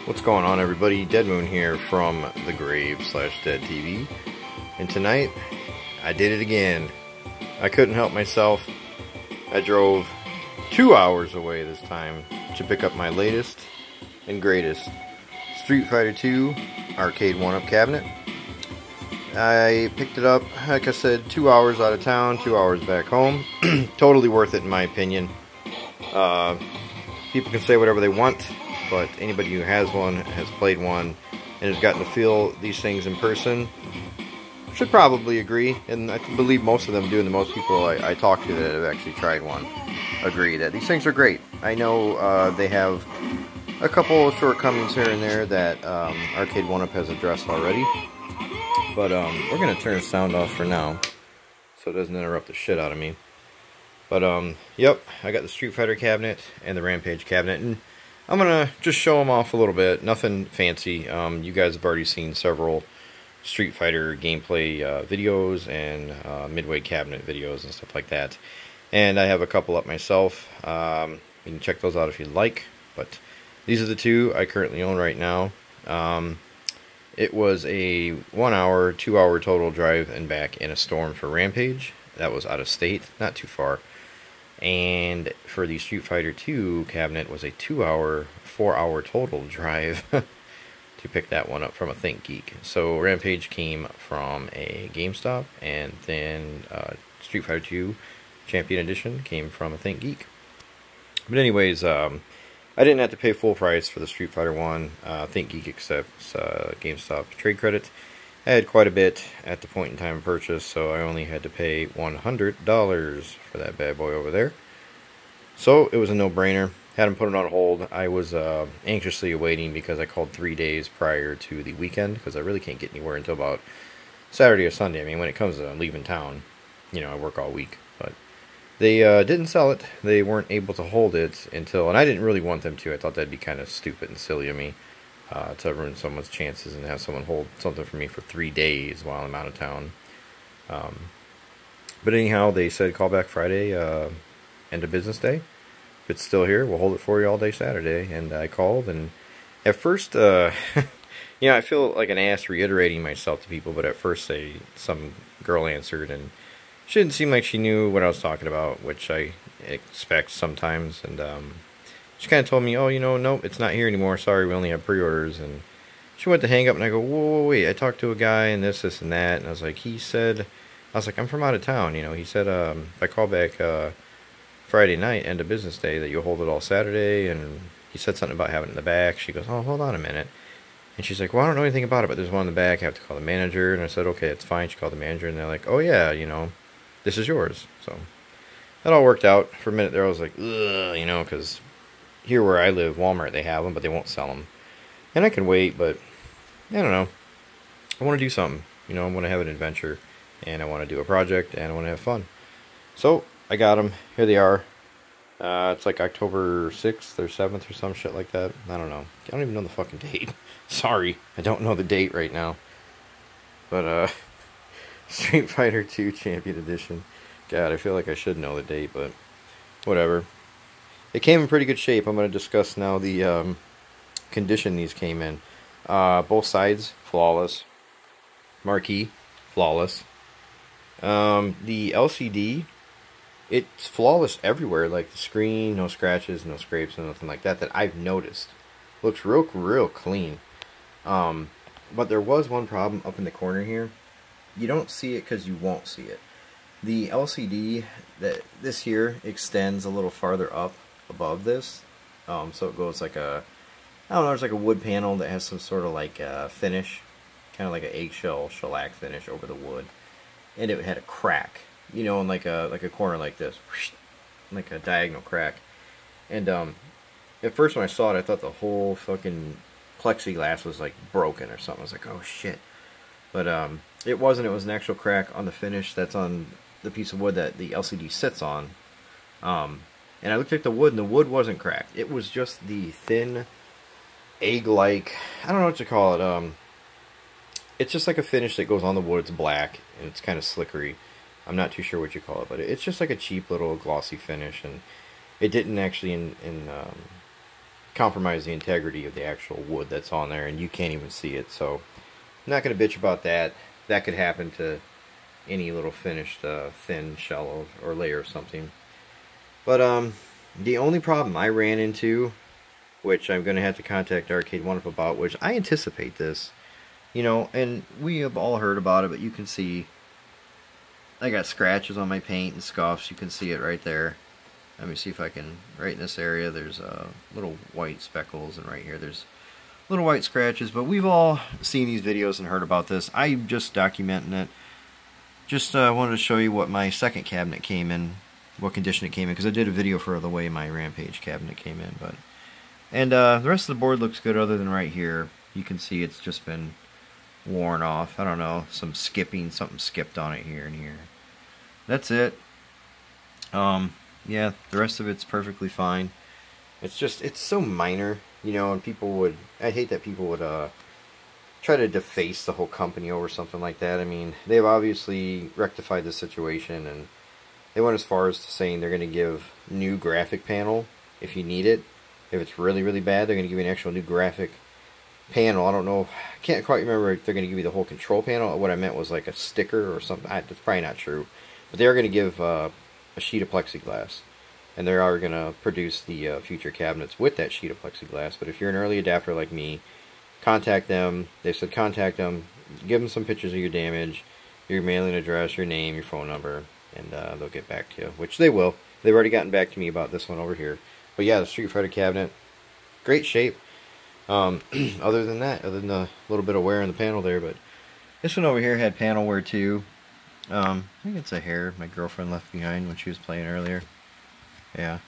What's going on, everybody? Dead Moon here from the grave / Dead TV, and tonight I did it again. I couldn't help myself. I drove 2 hours away this time to pick up my latest and greatest Street Fighter II arcade 1-up cabinet. I picked it up, like I said, 2 hours out of town, 2 hours back home. Totally worth it in my opinion. People can say whatever they want, but anybody who has one, has played one, and has gotten to feel these things in person should probably agree, and I believe most of them do, and the most people I talk to that have actually tried one agree that these things are great. I know they have a couple of shortcomings here and there that Arcade 1-Up has addressed already, but we're going to turn the sound off for now so it doesn't interrupt the shit out of me. But yep, I got the Street Fighter cabinet and the Rampage cabinet, and I'm going to just show them off a little bit. Nothing fancy. You guys have already seen several Street Fighter gameplay videos and Midway cabinet videos and stuff like that. And I have a couple up myself. You can check those out if you'd like. But these are the two I currently own right now. It was a 1 hour, 2 hour total drive and back in a storm for Rampage. That was out of state, not too far. And for the Street Fighter II cabinet was a 2 hour, 4 hour total drive to pick that one up from a ThinkGeek. So Rampage came from a GameStop, and then Street Fighter II Champion Edition came from a ThinkGeek. But anyways, I didn't have to pay full price for the Street Fighter 1. ThinkGeek accepts GameStop trade credit. I had quite a bit at the point in time of purchase, so I only had to pay $100 for that bad boy over there. So it was a no-brainer. Had him put it on hold. I was anxiously awaiting because I called 3 days prior to the weekend, because I really can't get anywhere until about Saturday or Sunday. I mean, when it comes to leaving town, you know, I work all week. But they didn't sell it. They weren't able to hold it until, and I didn't really want them to. I thought that'd be kind of stupid and silly of me. To ruin someone's chances and have someone hold something for me for 3 days while I'm out of town. But anyhow, they said call back Friday, end of business day. If it's still here, we'll hold it for you all day Saturday. And I called, and at first, you know, I feel like an ass reiterating myself to people, but at first some girl answered, and she didn't seem like she knew what I was talking about, which I expect sometimes, and she kind of told me, oh, you know, nope, it's not here anymore. Sorry, we only have pre-orders. And she went to hang up, and I go, whoa, wait, I talked to a guy, and this, and that. And I was like, I'm from out of town, you know. He said, if I call back Friday night, end of business day, that you'll hold it all Saturday. And he said something about having it in the back. She goes, oh, hold on a minute. And she's like, well, I don't know anything about it, but there's one in the back. I have to call the manager. And I said, okay, it's fine. She called the manager, and they're like, oh, yeah, you know, this is yours. So that all worked out. For a minute there, I was like, ugh, you know, because here where I live, Walmart, they have them, but they won't sell them. And I can wait, but I don't know. I want to do something. You know, I want to have an adventure, and I want to do a project, and I want to have fun. So I got them. Here they are. It's like October 6th or 7th or some shit like that. I don't know. I don't even know the fucking date. Sorry, I don't know the date right now. But Street Fighter II Champion Edition. God, I feel like I should know the date, but whatever. It came in pretty good shape. I'm going to discuss now the condition these came in. Both sides, flawless. Marquee, flawless. The LCD, it's flawless everywhere. Like the screen, no scratches, no scrapes, nothing like that I've noticed. Looks real clean. But there was one problem up in the corner here. You don't see it because you won't see it. The LCD, this here extends a little farther up above this, so it goes like a, I don't know, there's like a wood panel that has some sort of like finish, kind of like an eggshell shellac finish over the wood, and it had a crack, you know, in like a corner like this, like a diagonal crack. And at first when I saw it, I thought the whole fucking plexiglass was like broken or something. I was like, oh shit. But it wasn't. It was an actual crack on the finish that's on the piece of wood that the LCD sits on. And I looked at the wood, and the wood wasn't cracked. It was just the thin, egg-like, I don't know what to call it. It's just like a finish that goes on the wood. It's black, and it's kind of slickery. I'm not too sure what you call it, but it's just like a cheap little glossy finish, and it didn't actually compromise the integrity of the actual wood that's on there, and you can't even see it. So I'm not going to bitch about that. That could happen to any little finished thin shell or layer of something. But the only problem I ran into, which I'm going to have to contact Arcade One Up about, which I anticipate this, you know, and we have all heard about it, but you can see I got scratches on my paint and scuffs. You can see it right there. Let me see if I can, right in this area, there's little white speckles, and right here there's little white scratches, but we've all seen these videos and heard about this. I'm just documenting it. Just wanted to show you what my second cabinet came in, what condition it came in, because I did a video for the way my Rampage cabinet came in. And the rest of the board looks good other than right here. You can see it's just been worn off. I don't know, something skipped on it here and here. That's it. Yeah, the rest of it's perfectly fine. It's just, it's so minor, you know, and people would, I hate that people would try to deface the whole company over something like that. I mean, they've obviously rectified the situation, and they went as far as to saying they're going to give new graphic panel if you need it. If it's really, really bad, they're going to give you an actual new graphic panel. I don't know, I can't quite remember if they're going to give you the whole control panel. What I meant was like a sticker or something. That's probably not true. But they are going to give a sheet of plexiglass. And they are going to produce the future cabinets with that sheet of plexiglass. But if you're an early adapter like me, contact them. They said contact them, give them some pictures of your damage, your mailing address, your name, your phone number, and they'll get back to you, which they will. They've already gotten back to me about this one over here. But yeah, the Street Fighter cabinet, great shape. Other than that, other than a little bit of wear in the panel there, but this one over here had panel wear too. I think it's a hair my girlfriend left behind when she was playing earlier. Yeah.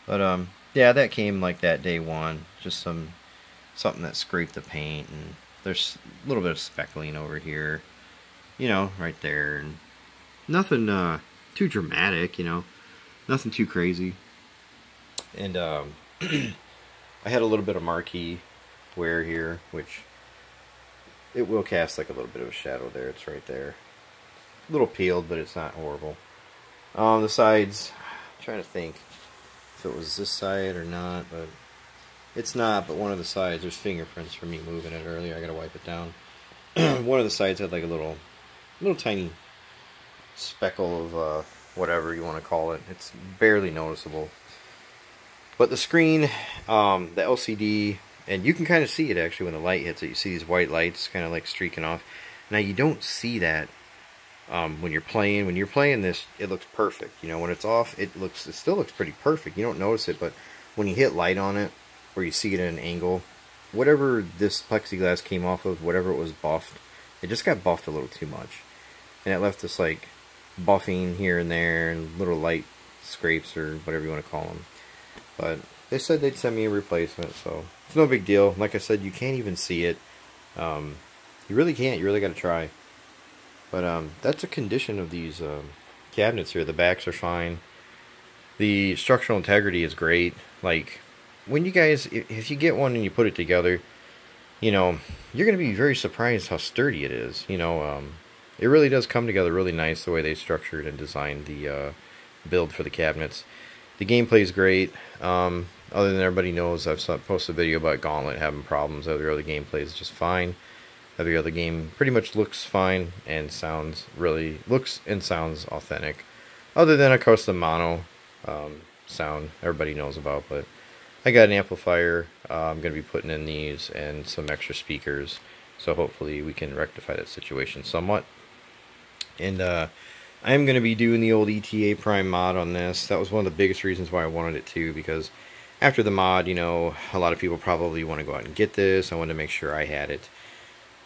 But yeah, that came like that day one. Just something that scraped the paint, and there's a little bit of speckling over here. You know, right there. And nothing too dramatic, you know. Nothing too crazy. And I had a little bit of marquee wear here, which it will cast like a little bit of a shadow there. It's right there. A little peeled, but it's not horrible. The sides, I'm trying to think if it was this side or not, but it's not. But one of the sides, there's fingerprints from me moving it earlier. I gotta wipe it down. One of the sides had like a little tiny speckle of whatever you want to call it. It's barely noticeable. But the screen, the LCD, and you can kind of see it actually when the light hits it. You see these white lights kind of like streaking off. Now you don't see that when you're playing. When you're playing this, it looks perfect. You know, when it's off, it still looks pretty perfect. You don't notice it, but when you hit light on it, or you see it at an angle, whatever this plexiglass came off of, whatever it was buffed, it just got buffed a little too much, and it left this like buffing here and there, and little light scrapes or whatever you want to call them. But they said they'd send me a replacement, so it's no big deal. Like I said, you can't even see it. You really can't. You really got to try. But that's a condition of these cabinets here. The backs are fine. The structural integrity is great. Like, when you guys, if you get one and you put it together, you know, you're going to be very surprised how sturdy it is. You know, it really does come together really nice the way they structured and designed the build for the cabinets. The gameplay is great. Other than everybody knows, I've posted a video about Gauntlet having problems. Every other gameplay is just fine. Every other game pretty much looks fine and sounds authentic. Other than, of course, the mono sound everybody knows about. But I got an amplifier. I'm going to be putting in these and some extra speakers. So hopefully we can rectify that situation somewhat. And I'm going to be doing the old ETA Prime mod on this. That was one of the biggest reasons why I wanted it too, because after the mod, you know, a lot of people probably want to go out and get this. I wanted to make sure I had it.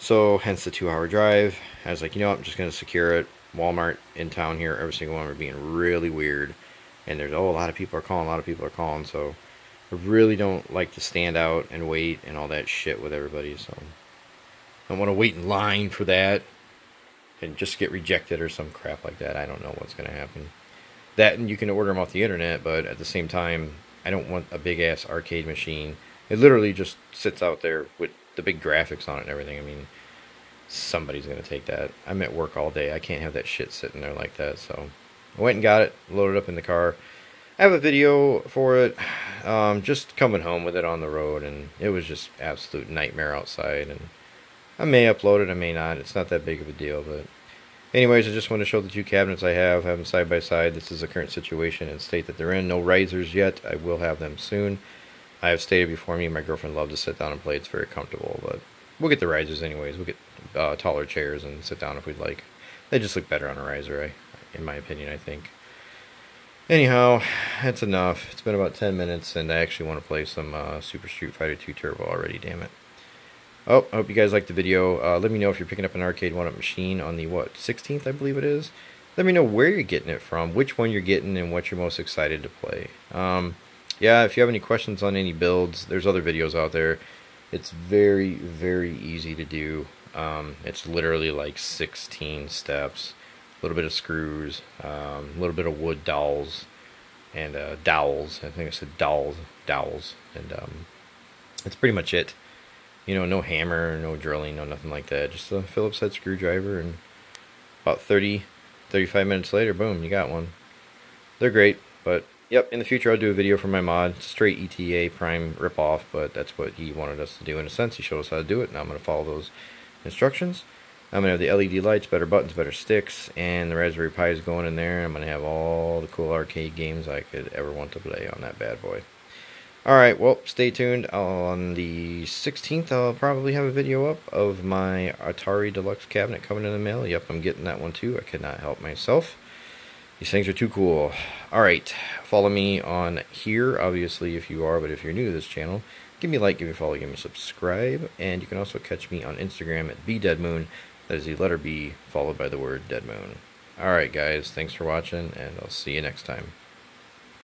So, hence the 2-hour drive. I was like, you know what, I'm just going to secure it. Walmart in town here, every single one are being really weird. And there's, a lot of people are calling, so I really don't like to stand out and wait and all that shit with everybody, so I don't want to wait in line for that and just get rejected or some crap like that. I don't know what's going to happen. That, and you can order them off the internet, but at the same time, I don't want a big-ass arcade machine. It literally just sits out there with the big graphics on it and everything. I mean, somebody's going to take that. I'm at work all day. I can't have that shit sitting there like that, so I went and got it, loaded up in the car. I have a video for it. Just coming home with it on the road, and it was just absolute nightmare outside. And I may upload it, I may not. It's not that big of a deal, but anyways, I just want to show the two cabinets I have them side by side. This is the current situation and state that they're in. No risers yet. I will have them soon. I have stated before, me and my girlfriend love to sit down and play. It's very comfortable, but we'll get the risers anyways. We'll get taller chairs and sit down if we'd like. They just look better on a riser, in my opinion, I think. Anyhow, that's enough. It's been about 10 minutes, and I actually want to play some Super Street Fighter 2 Turbo already, damn it. Oh, I hope you guys liked the video. Let me know if you're picking up an arcade one-up machine on the, 16th, I believe it is. Let me know where you're getting it from, which one you're getting, and what you're most excited to play. Yeah, if you have any questions on any builds, there's other videos out there. It's very, very easy to do. It's literally like 16 steps. A little bit of screws, a little bit of wood dowels, and dowels. I think I said dowels, and that's pretty much it. You know, no hammer, no drilling, no nothing like that. Just a Phillips head screwdriver, and about 35 minutes later, boom, you got one. They're great, but yep, in the future I'll do a video for my mod. It's a straight ETA Prime ripoff, but that's what he wanted us to do in a sense. He showed us how to do it, and I'm going to follow those instructions. I'm going to have the LED lights, better buttons, better sticks, and the Raspberry Pi is going in there. I'm going to have all the cool arcade games I could ever want to play on that bad boy. Alright, well, stay tuned. On the 16th, I'll probably have a video up of my Atari Deluxe cabinet coming in the mail. Yep, I'm getting that one too. I could not help myself. These things are too cool. Alright, follow me on here, obviously, if you are, but if you're new to this channel, give me a like, give me a follow, give me a subscribe, and you can also catch me on Instagram at bdeadmoon. That is the letter B followed by the word Dead Moon. Alright guys, thanks for watching, and I'll see you next time.